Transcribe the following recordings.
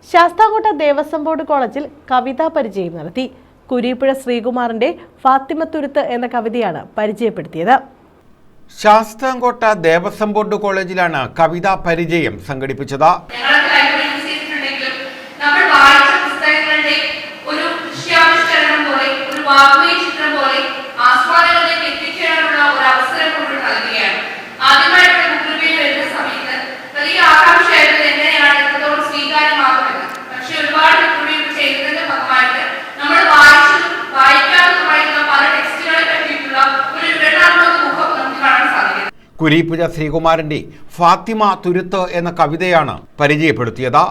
Sasthamkotta Devaswom board കോളേജിൽ കവിതാ പരിചയം നടത്തി. കുരീപ്പുഴ ശ്രീകുമാറിന്റെ ഫാത്തിമത്തുരുത്ത് എന്ന കവിതയാണ് പരിചയപ്പെടുത്തിയത്. ശാസ്താംകോട്ട ദേവസ്വം ബോർഡ് കോളേജിലാണ് കവിതാ പരിചയം സംഘടിപ്പിച്ചത്. കുരീപ്പുഴ ശ്രീകുമാറിന്റെ ഫാത്തിമ തുരുത്ത് എന്ന കവിതയാണ് പരിചയപ്പെടുത്തിയത്.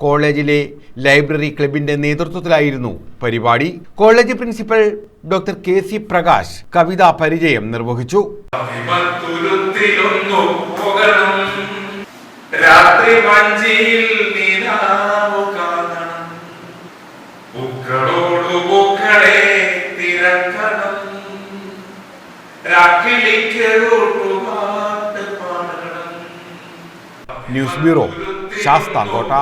കോളേജിലെ ലൈബ്രറി ക്ലബിന്റെ നേതൃത്വത്തിലായിരുന്നു പരിപാടി. College principal doctor KC Prakash കവിതാ പരിചയം നിർവഹിച്ചു. News bureau, Sasthamkotta.